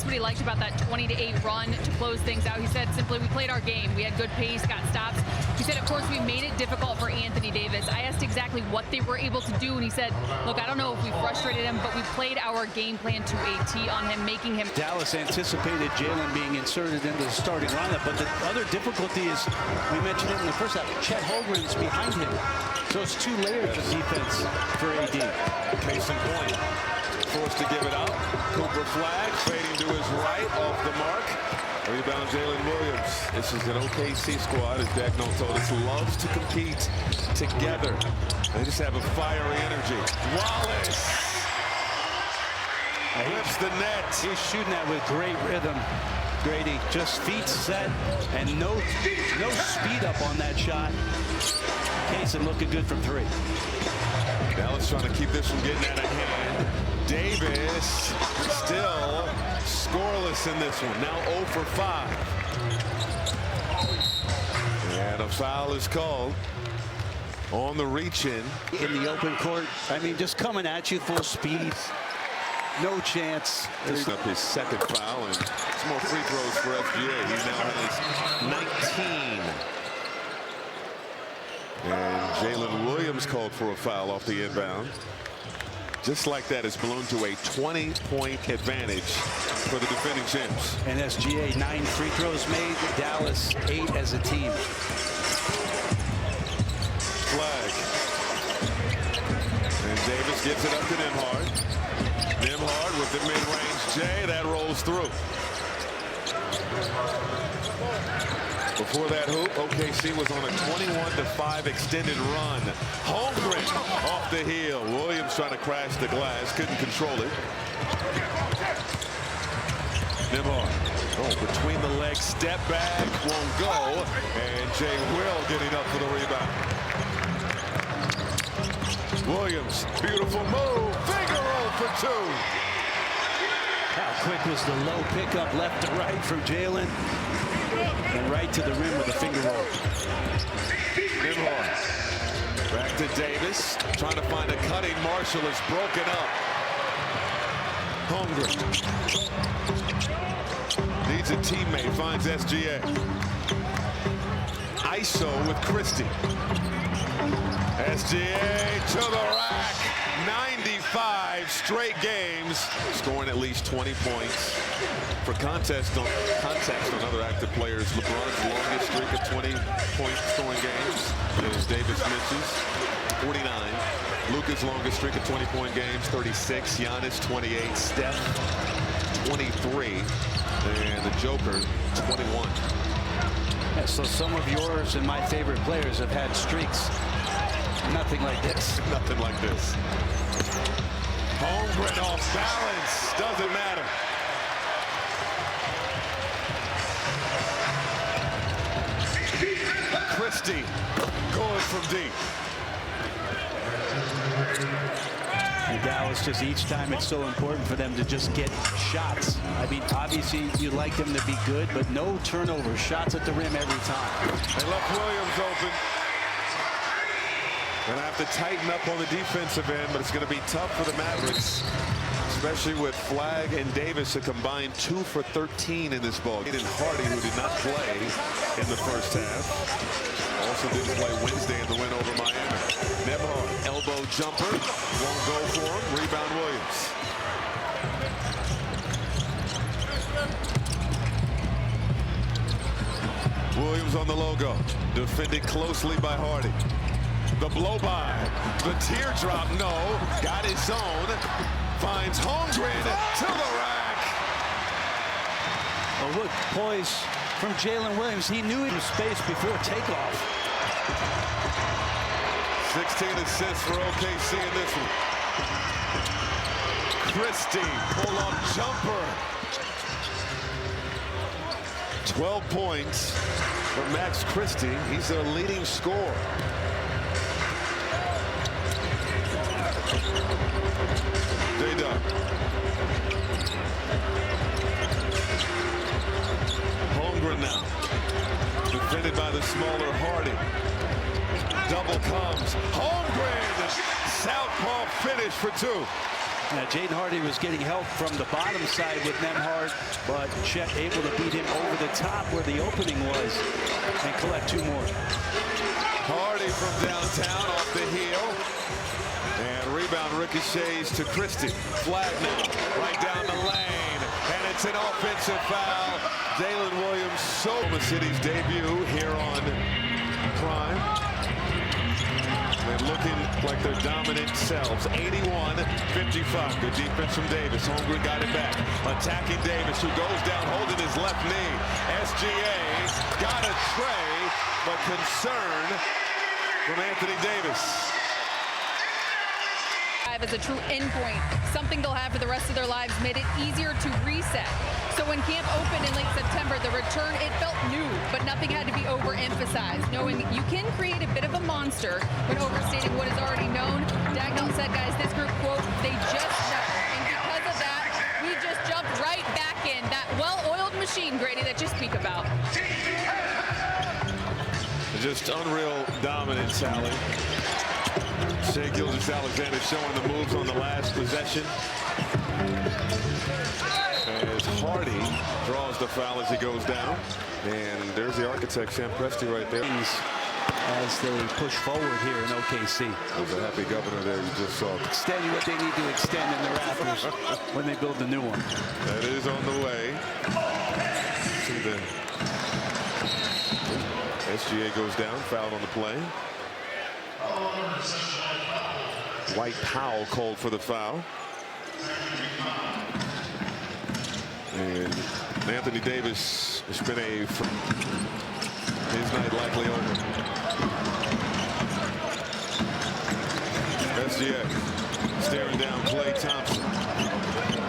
what he liked about that 20-8 run to close things out. He said simply, we played our game. We had good pace, got stops. He said, of course, we made it difficult for Anthony Davis. I asked exactly what they were able to do, and he said, look, I don't know if we frustrated him, but we played our game plan to a T on him, making him. Dallas anticipated Jalen being inserted into the starting lineup, but the other difficulty is, we mentioned it in the first half, Chet Holmgren's behind him. So it's 2 layers of defense for AD. Case in point, forced to give it up. Cooper flag, fading to his right, off the mark. Rebound Jalen Williams. This is an OKC squad, as Dagno told us, loves to compete together. They just have a fiery energy. Wallace rips the net. He's shooting that with great rhythm. Grady, just feet set and no speed up on that shot. Kaysen looking good from 3. Dallas trying to keep this from getting out of hand. Davis still scoreless in this one. Now 0 for 5. And a foul is called on the reach-in. In the open court. I mean, just coming at you full speed. No chance. Picks up his second foul, and some more free throws for SGA. He now has 19. And Jalen Williams called for a foul off the inbound. Just like that, it's ballooned to a 20-point advantage for the defending champs. And SGA 9 free throws made. Dallas 8 as a team. Flag. And Davis gives it up to Nembhard. Nembhard with the mid-range J. That rolls through. Before that hoop, OKC was on a 21-5 extended run. Holmgren off the heel. Williams trying to crash the glass. Couldn't control it. Nembhard. Oh, between the legs. Step back. Won't go. And Jay Will getting up for the rebound. Williams. Beautiful move. Figaro for 2. How quick was the low pickup left to right from Jalen? And right to the rim with a finger roll. Nembhard. Back to Davis. Trying to find a cutting. Marshall is broken up. Holmgren. Needs a teammate. Finds SGA. ISO with Christie. SGA to the rack. 95 straight games, scoring at least 20 points. For context on other active players, LeBron's longest streak of 20-point scoring games, as Davis misses, 49. Luka's longest streak of 20-point games, 36. Giannis, 28. Steph, 23. And the Joker, 21. Yeah, so some of yours and my favorite players have had streaks. Nothing like this. Nothing like this. Holmgren off balance. Doesn't matter. Christie going from deep. And Dallas, just each time it's so important for them to just get shots. I mean, obviously you like them to be good, but no turnovers. Shots at the rim every time. They left Williams open. Gonna have to tighten up on the defensive end, but it's gonna be tough for the Mavericks, especially with Flag and Davis, a combined 2 for 13 in this ball. And Hardy, who did not play in the first half, also didn't play Wednesday in the win over Miami. Nembhard, elbow jumper, won't go for him. Rebound Williams. Williams on the logo, defended closely by Hardy. The blow by, the teardrop, no, got his own, finds Holmgren to the rack. Oh, look, poise from Jalen Williams. He knew he was space before takeoff. 16 assists for OKC in this one. Christie, pull-up jumper. 12 points for Max Christie. He's their leading scorer. J-Dub. Holmgren now. Defended by the smaller Hardy. Double comes. Holmgren! Southpaw finish for 2. Jaden Hardy was getting help from the bottom side with Nembhard, but Chet able to beat him over the top where the opening was and collect 2 more. Hardy from downtown off the heel. And rebound ricochets to Christie. Flag now, right down the lane. And it's an offensive foul. Jalen Williams, Oklahoma City's debut here on Prime. And looking like their dominant selves. 81-55. Good defense from Davis. Holmgren got it back. Attacking Davis, who goes down holding his left knee. SGA got a tray, but concern from Anthony Davis. As a true endpoint, something they'll have for the rest of their lives, made it easier to reset. So when camp opened in late September, the return, it felt new, but nothing had to be overemphasized. Knowing you can create a bit of a monster when overstating what is already known. Dagnall said, guys, this group, quote, they just know. And because of that, we just jumped right back in that well-oiled machine, Grady, that you speak about. Just unreal dominance, Sally. Shea Gilgeous-Alexander showing the moves on the last possession. As Hardy draws the foul as he goes down. And there's the architect, Sam Presti, right there. As they push forward here in OKC. There's a happy governor there you just saw. Extending what they need to extend in the Raptors when they build the new one. That is on the way. See the SGA goes down, foul on the play. White Powell called for the foul. And Anthony Davis has been his night likely over. SGA staring down Klay Thompson.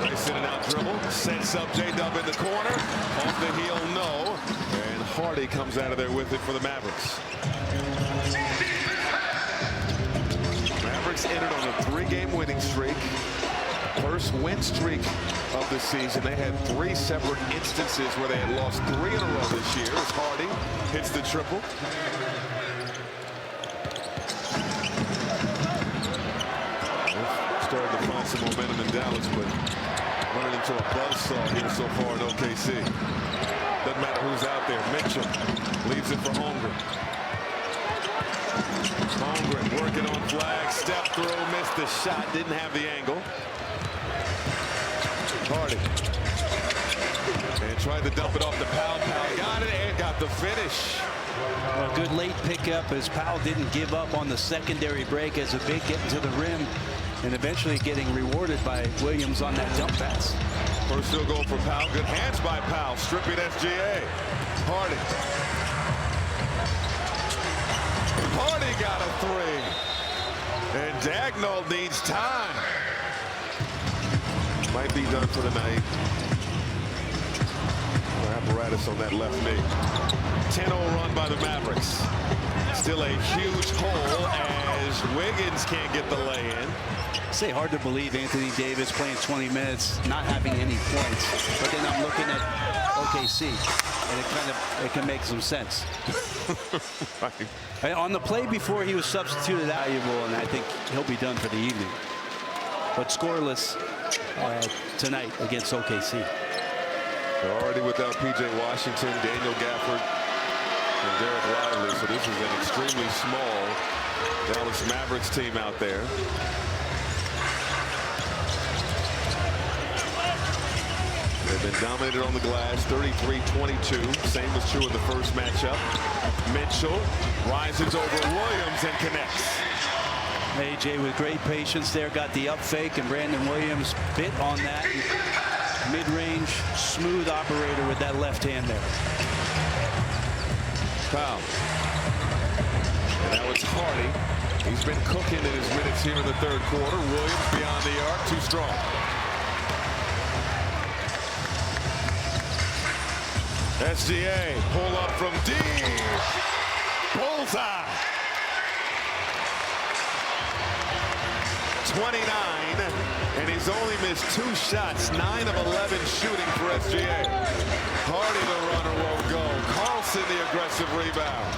Nice in and out dribble. Sets up J-Dub in the corner. Off the heel, no. And Hardy comes out of there with it for the Mavericks. Mavericks entered on a 3-game winning streak. First win streak of the season. They had 3 separate instances where they had lost 3 in a row this year as Hardy hits the triple. Starting to find some momentum in Dallas, but running into a buzzsaw here so far in OKC. Doesn't matter who's out there. Mitchell leaves it for Holmgren. Holmgren working on flag, step through, missed the shot, didn't have the angle. Hardy. And tried to dump it off to Powell. Powell got it and got the finish. A good late pickup as Powell didn't give up on the secondary break as a big getting to the rim and eventually getting rewarded by Williams on that jump pass. First field goal for Powell. Good hands by Powell, stripping SGA. Hardy. Hardy got a 3. And Dagnall needs time. Might be done for the night. Apparatus on that left knee. 10-0 run by the Mavericks. Still a huge hole as Wiggins can't get the lay-in. Say hard to believe Anthony Davis playing 20 minutes, not having any points. But then I'm looking at OKC, and it can make some sense. Right. On the play before he was substituted valuable, and I think he'll be done for the evening. But scoreless tonight against OKC. They're already without P.J. Washington, Daniel Gafford, and Derek Lively. So this is an extremely small Dallas Mavericks team out there. They've been dominated on the glass, 33-22. Same was true in the first matchup. Mitchell rises over Williams and connects. AJ with great patience there, got the up fake, and Brandon Williams bit on that. Mid-range, smooth operator with that left hand there. Powell. And now it's Hardy. He's been cooking in his minutes here in the third quarter. Williams beyond the arc, too strong. SGA, pull up from deep. Bullseye. 29, and he's only missed 2 shots, 9 of 11 shooting for SGA. Hardy, the runner, won't go. Carlson, the aggressive rebound.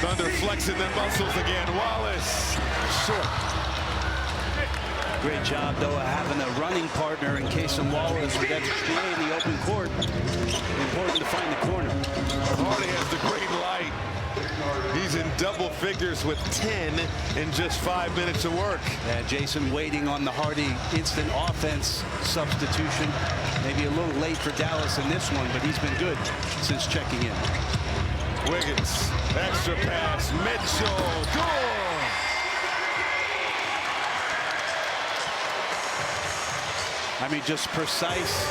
Thunder flexing their muscles again. Wallace, short. Great job, though, of having a running partner in Casey Wallace with XGA in the open court. Important to find the corner. Hardy has the green light. He's in double figures with 10 in just 5 minutes of work. And Jason waiting on the Hardy instant offense substitution. Maybe a little late for Dallas in this one, but he's been good since checking in. Wiggins, extra pass, Mitchell, goal! I mean, just precise,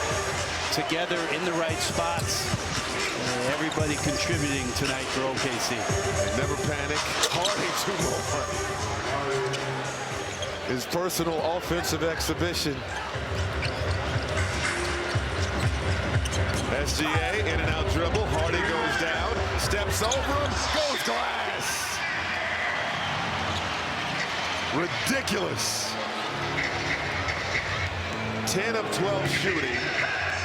together in the right spots. Everybody contributing tonight for OKC. They never panic. Hardy 2 more. His personal offensive exhibition. SGA in and out dribble. Hardy goes down, steps over him, goes glass. Ridiculous. 10 of 12 shooting,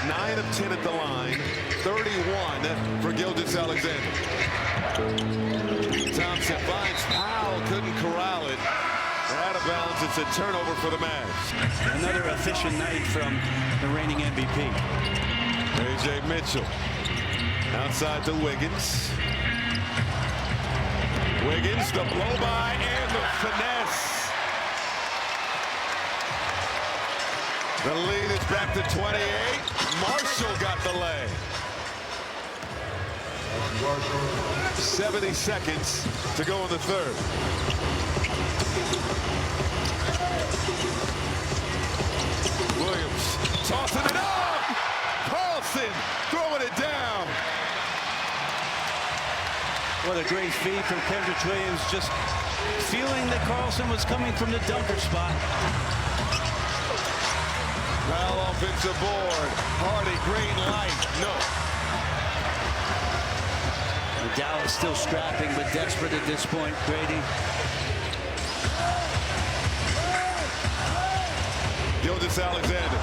9 of 10 at the line, 31 for Gilgeous-Alexander. Thompson finds Powell, couldn't corral it. Out of bounds, it's a turnover for the Mavs. Another efficient night from the reigning MVP. A.J. Mitchell outside to Wiggins. Wiggins, the blow by and the finesse. The lead is back to 28. Marshall got the lay. 70 seconds to go in the third. Williams tossing it up. Carlson throwing it down. What a great feed from Kendrick Williams, just feeling that Carlson was coming from the dunker spot. Powell offensive board. Hardy, green light. No. And Dallas still strapping, but desperate at this point. Grady. Gilgeous-Alexander.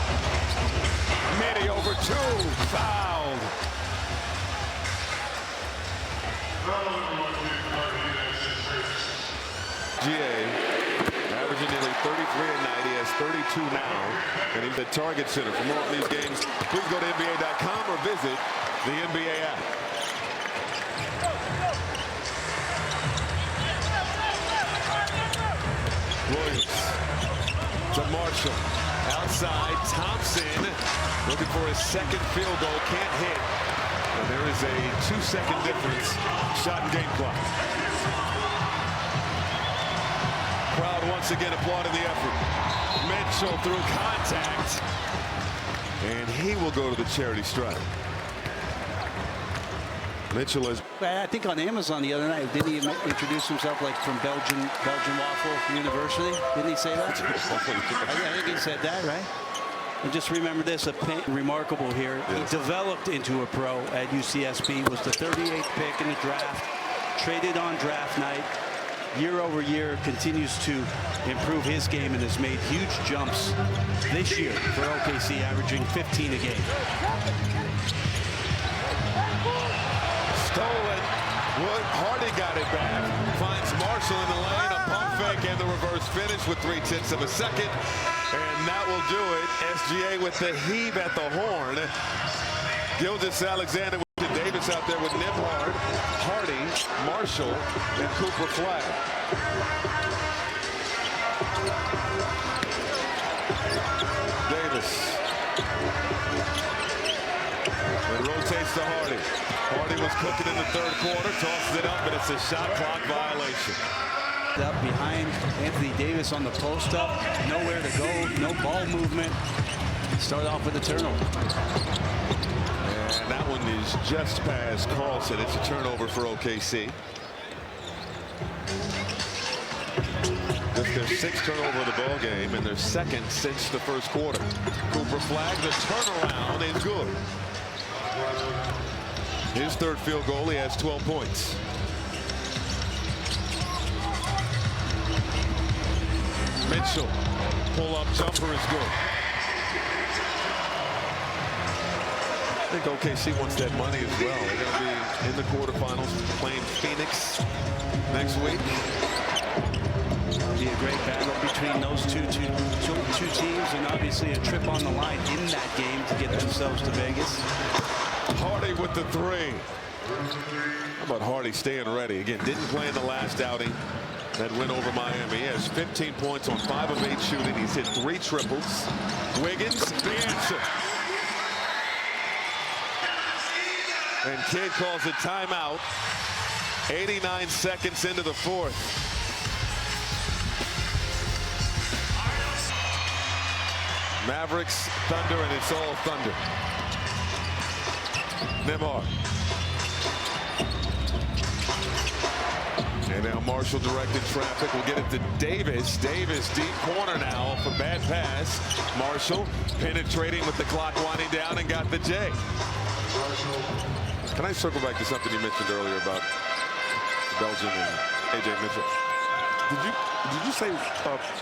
Midi over 2. Fouled. GA. Averaging nearly 33 a night. He has 32 now. And he's at Target Center. For more on these games, please go to NBA.com or visit the NBA app. Williams to Marshall. Outside, Thompson looking for his second field goal. Can't hit. And there is a 2-second difference. Shot and game clock. Crowd once again applauding the effort. Mitchell through contact. And he will go to the charity stripe. Mitchell is. I think on Amazon the other night, didn't he introduce himself like from Belgian Waffle University? Didn't he say that? I think he said that, right? And just remember this, remarkable here. He developed into a pro at UCSB, was the 38th pick in the draft, traded on draft night. Year over year continues to improve his game and has made huge jumps this year for OKC, averaging 15 a game. Stolen. Hardy got it back. Finds Marshall in the lane. A pump fake and the reverse finish with 3/10 of a second. And that will do it. SGA with the heave at the horn. Gilgeous-Alexander with Davis out there with Nembhard, Hardy, Marshall, and Cooper Flag. Davis. It rotates to Hardy. Hardy was cooking in the third quarter, tosses it up, but it's a shot clock violation. Up behind Anthony Davis on the post up, nowhere to go, no ball movement. Start off with a turnover. And that one is just past Carlson. It's a turnover for OKC. Just their 6th turnover of the ball game and their 2nd since the first quarter. Cooper Flag, the turnaround is good. His 3rd field goal, he has 12 points. Mitchell, pull-up jumper is good. I think OKC wants that money as well. They're going to be in the quarterfinals playing Phoenix next week. be a great battle between those two teams, and obviously a trip on the line in that game to get themselves to Vegas. Hardy with the three. How about Hardy staying ready? Again, didn't play in the last outing that went over Miami. He has 15 points on 5 of 8 shooting. He's hit 3 triples. Wiggins, the answer. And Kidd calls a timeout. 89 seconds into the fourth. Mavericks, Thunder, and it's all Thunder. Nembhard. And now Marshall directing traffic. We'll get it to Davis. Davis deep corner now for bad pass. Marshall penetrating with the clock winding down and got the J. Can I circle back to something you mentioned earlier about Belgium and A.J. Mitchell? Did you say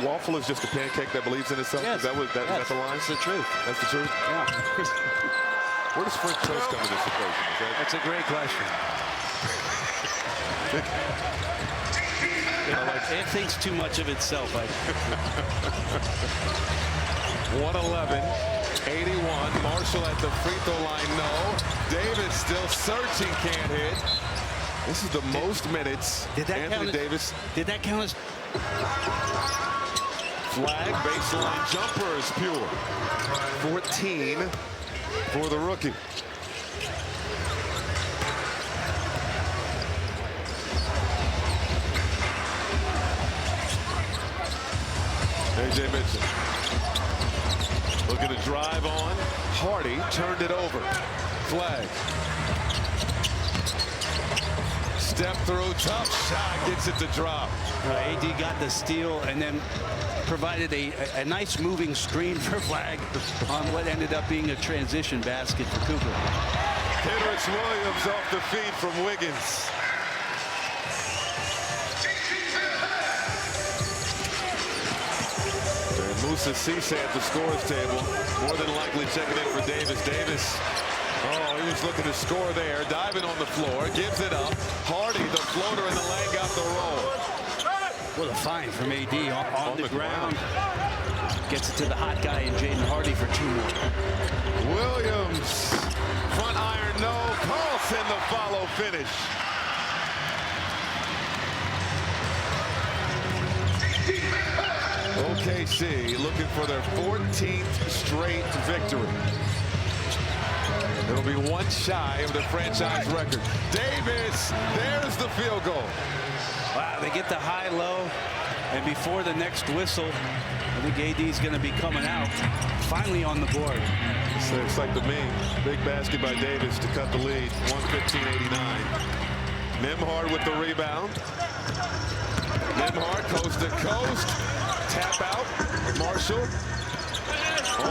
waffle is just a pancake that believes in itself? Yes. Is that what that's the line? That's the truth. That's the truth? Yeah. Where does French toast come in this equation? That's a great question. It thinks too much of itself. 111, 81. Marshall at the free throw line, no. Davis still searching, can't hit. This is the most minutes. Anthony Davis. Did that count as? Flag, baseline jumper is pure. 14 for the rookie. A.J. Mitchell looking to drive on. Hardy turned it over. Flag. Step through, tough shot, gets it to drop. AD got the steal and then provided a nice moving screen for Flag on what ended up being a transition basket for Cooper. Kenrich Williams off the feed from Wiggins. Moussa Cisse at the scores table, more than likely checking in for Davis. Davis, oh, he was looking to score there, diving on the floor, gives it up. Hardy, the floater in the lane, got the roll. What a find from AD on the ground. Gets it to the hot guy in Jaden Hardy for 2 more. Williams, front iron, no. Carlson, the follow finish. OKC looking for their 14th straight victory. It'll be 1 shy of the franchise record. Davis, there's the field goal. Wow, they get the high-low, and before the next whistle, I think AD's going to be coming out. Finally on the board. So it's like the meme. Big basket by Davis to cut the lead. 115-89. Nembhard with the rebound. Nembhard coast to coast. Tap out. Marshall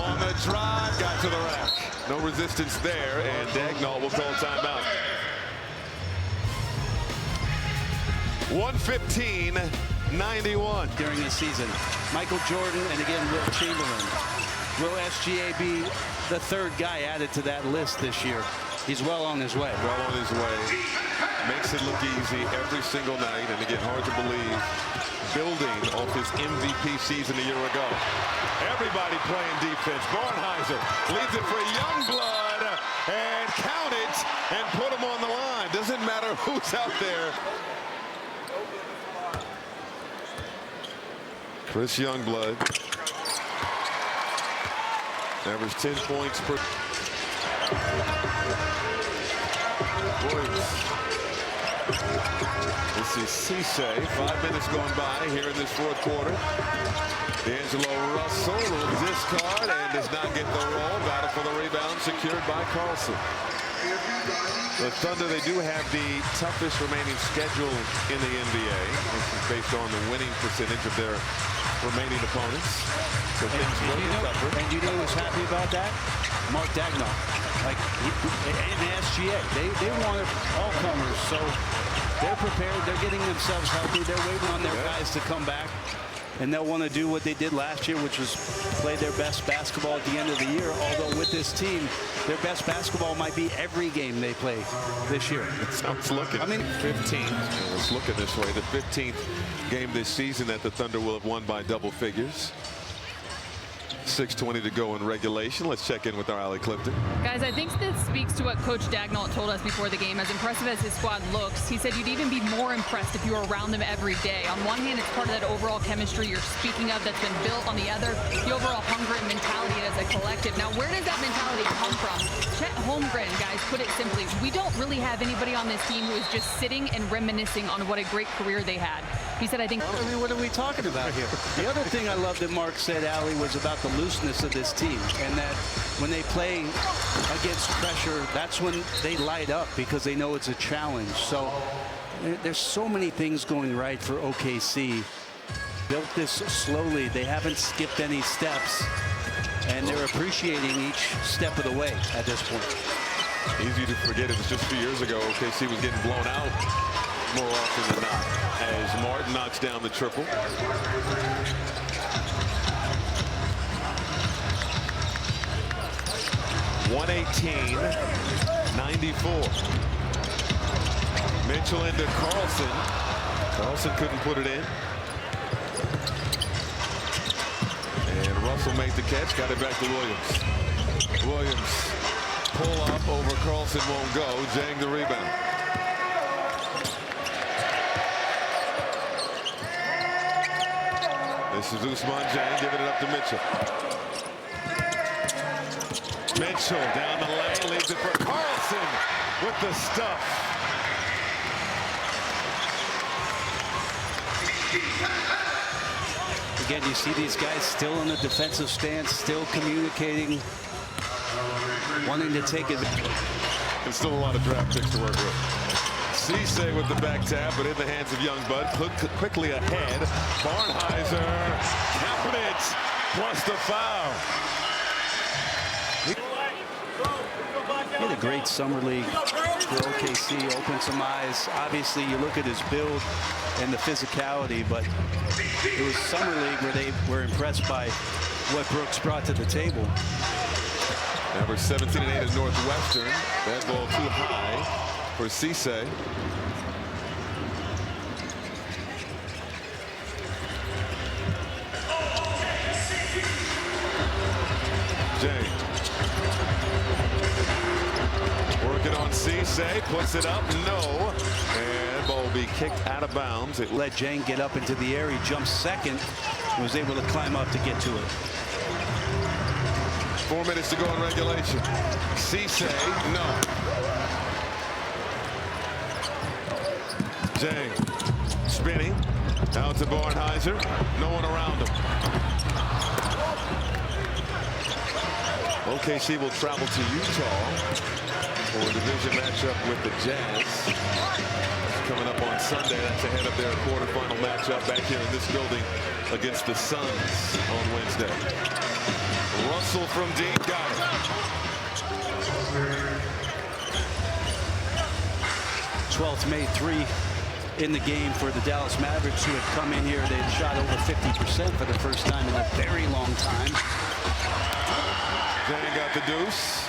on the drive. Got to the rack. No resistance there, and Dagnall will call timeout. 115-91. During the season, Michael Jordan and again Will Chamberlain. Will SGA be the 3rd guy added to that list this year? He's well on his way. Well on his way. Makes it look easy every single night, and again, hard to believe. Building off his MVP season a year ago. Everybody playing defense. Barnheiser leaves it for Youngblood and count it and put him on the line. Doesn't matter who's out there. Chris Youngblood averaged 10 points per. Williams. This is Cisse. 5 minutes going by here in this 4th quarter. D'Angelo Russell will discard and does not get the roll. Battle for the rebound secured by Carlson. The Thunder, they do have the toughest remaining schedule in the NBA. This is based on the winning percentage of their remaining opponents. So things will be tougher. And you know who's happy about that? Mark Dagnall. Like, and the SGA. They want all comers, so they're prepared. They're getting themselves healthy. They're waiting on their guys to come back. and they'll want to do what they did last year, which was play their best basketball at the end of the year. Although with this team, their best basketball might be every game they play this year. That's how it's looking. I mean, 15th. It's looking this way. The 15th game this season that the Thunder will have won by double figures. 6:20 to go in regulation. Let's check in with our Allie Clifton. Guys, I think this speaks to what Coach Dagnall told us before the game. As impressive as his squad looks, he said you'd even be more impressed if you were around them every day. On one hand, it's part of that overall chemistry you're speaking of that's been built. On the other, the overall hunger and mentality as a collective. Now, where does that mentality come from? Chet Holmgren, guys, put it simply, we don't really have anybody on this team who is just sitting and reminiscing on what a great carear they had. He said, I think... I mean, what are we talking about here? The other thing I love that Mark said, Allie, was about the looseness of this team, and that when they play against pressure, that's when they light up because they know it's a challenge. So there's so many things going right for OKC. Built this slowly. They haven't skipped any steps, and they're appreciating each step of the way at this point. Easy to forget it was just 2 years ago OKC was getting blown out more often than not as Martin knocks down the triple. (118-94). Mitchell into Carlson. Carlson couldn't put it in. And Russell made the catch, got it back to Williams. Williams pull up over Carlson, won't go. Jang the rebound. This is Ousmane Dieng giving it up to Mitchell. Mitchell down the lane, leaves it for Carlson with the stuff. Again, you see these guys still in the defensive stance, still communicating, wanting to take it. And still a lot of draft picks to work with. Cisse with the back tap, but in the hands of Youngblood. Quickly ahead. Barnheiser, count it, plus the foul. He had a great summer league for OKC, opened some eyes. Obviously, you look at his build and the physicality, but it was summer league where they were impressed by what Brooks brought to the table. Number 17 and 8 at Northwestern. That ball too high for Cisse. Jay. Working on Cisse, puts it up, no. And ball will be kicked out of bounds. It let Jang get up into the air. He jumped second and was able to climb up to get to it. 4 minutes to go in regulation. Cisse, no. Jang spinning out to Barnheiser. No one around him. OKC will travel to Utah for a division matchup with the Jazz. Coming up on Sunday. That's ahead of their quarterfinal matchup back here in this building against the Suns on Wednesday. Russell from deep, got it. 12th made three in the game for the Dallas Mavericks, who had come in here. They had shot over 50% for the first time in a very long time. Jang got the deuce.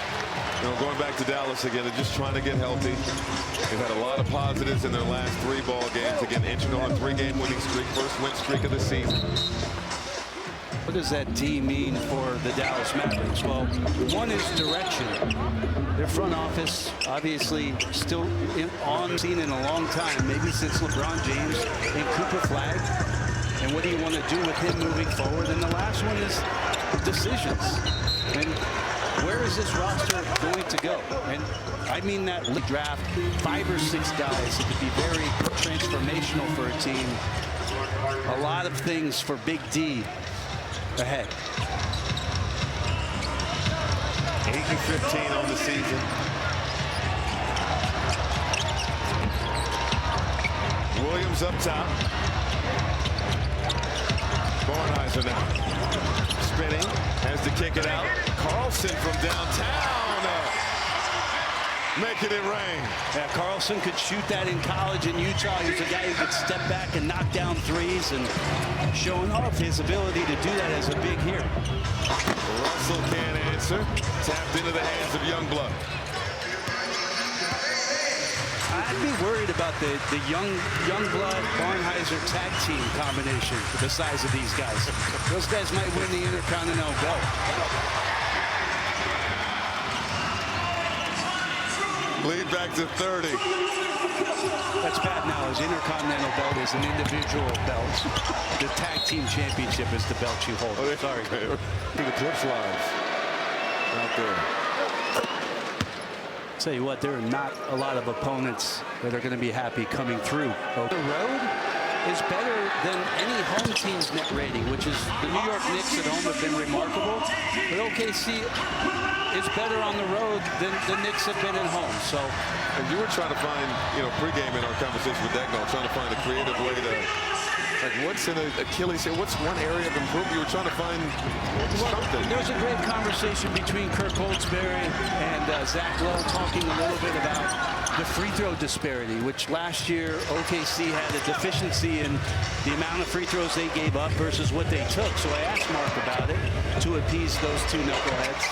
You know, going back to Dallas again, they're just trying to get healthy. They've had a lot of positives in their last 3 ball games. Again, inching on a 3-game winning streak, first win streak of the season. What does that D mean for the Dallas Mavericks? Well, one is direction. Their front office, obviously, still on scene in a long time, maybe since LeBron James and Cooper Flag. And what do you want to do with him moving forward? And the last one is decisions. And where is this roster going to go? And I mean that draft 5 or 6 guys. It could be very transformational for a team. A lot of things for Big D ahead. 8-15 on the season. Williams up top. Barnheiser now. Spinning, has to kick it out. Carlson from downtown. making it rain. Yeah, Carlson could shoot that in college in Utah. He was a guy who could step back and knock down threes, and showing off his ability to do that as a big here. Russell can't answer. Tapped into the hands of Youngblood. I'd be worried about the Youngblood Barnheiser tag team combination with the size of these guys. Those guys might win the Intercontinental belt. Lead back to 30. That's bad now. His Intercontinental belt is an individual belt. The tag team championship is the belt you hold. Oh, sorry. The Clips live out there. Tell you what, there are not a lot of opponents that are going to be happy coming through. The road is better than any home team's net rating, which is the New York Knicks at home have been remarkable. But OKC is better on the road than the Knicks have been at home. So, and you were trying to find, pregame in our conversation with Dagnall, trying to find a creative way to, like, what's in Achilles here? What's one area of improvement? You were trying to find something. There was a great conversation between Kirk Holtzberry and Zach Lowe talking a little bit about the free throw disparity, which last year OKC had a deficiency in the amount of free throws they gave up versus what they took. So I asked Mark about it to appease those two knuckleheads.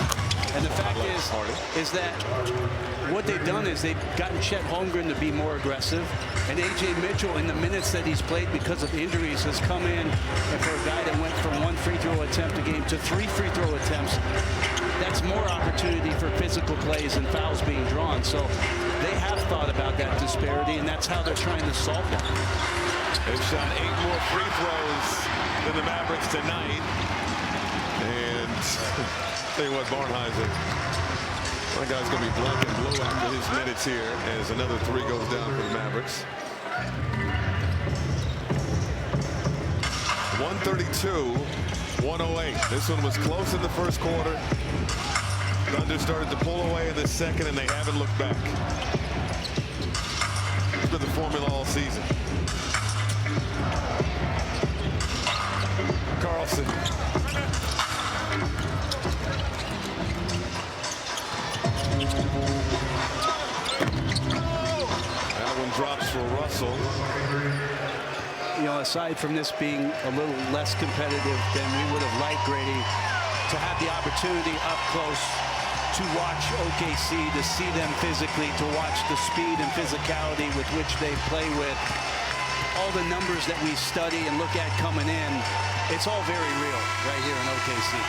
And the fact is that what they've done is they've gotten Chet Holmgren to be more aggressive. And A.J. Mitchell, in the minutes that he's played because of injuries, has come in, and for a guy that went from 1 free throw attempt a game to 3 free throw attempts, that's more opportunity for physical plays and fouls being drawn. So they have thought about that disparity, and that's how they're trying to solve that. They've shot 8 more free throws than the Mavericks tonight. And tell you what, Barnheiser, one guy's going to be black and blue after his minutes here as another 3 goes down for the Mavericks. 132-108. This one was close in the first quarter. Thunder started to pull away in the second, and they haven't looked back. It's been the formula all season. Carlson. That one drops for Russell. Aside from this being a little less competitive than we would have liked, Grady, to have the opportunity up close to watch OKC, to see them physically, to watch the speed and physicality with which they play with, all the numbers that we study and look at coming in, it's all very real right here in OKC.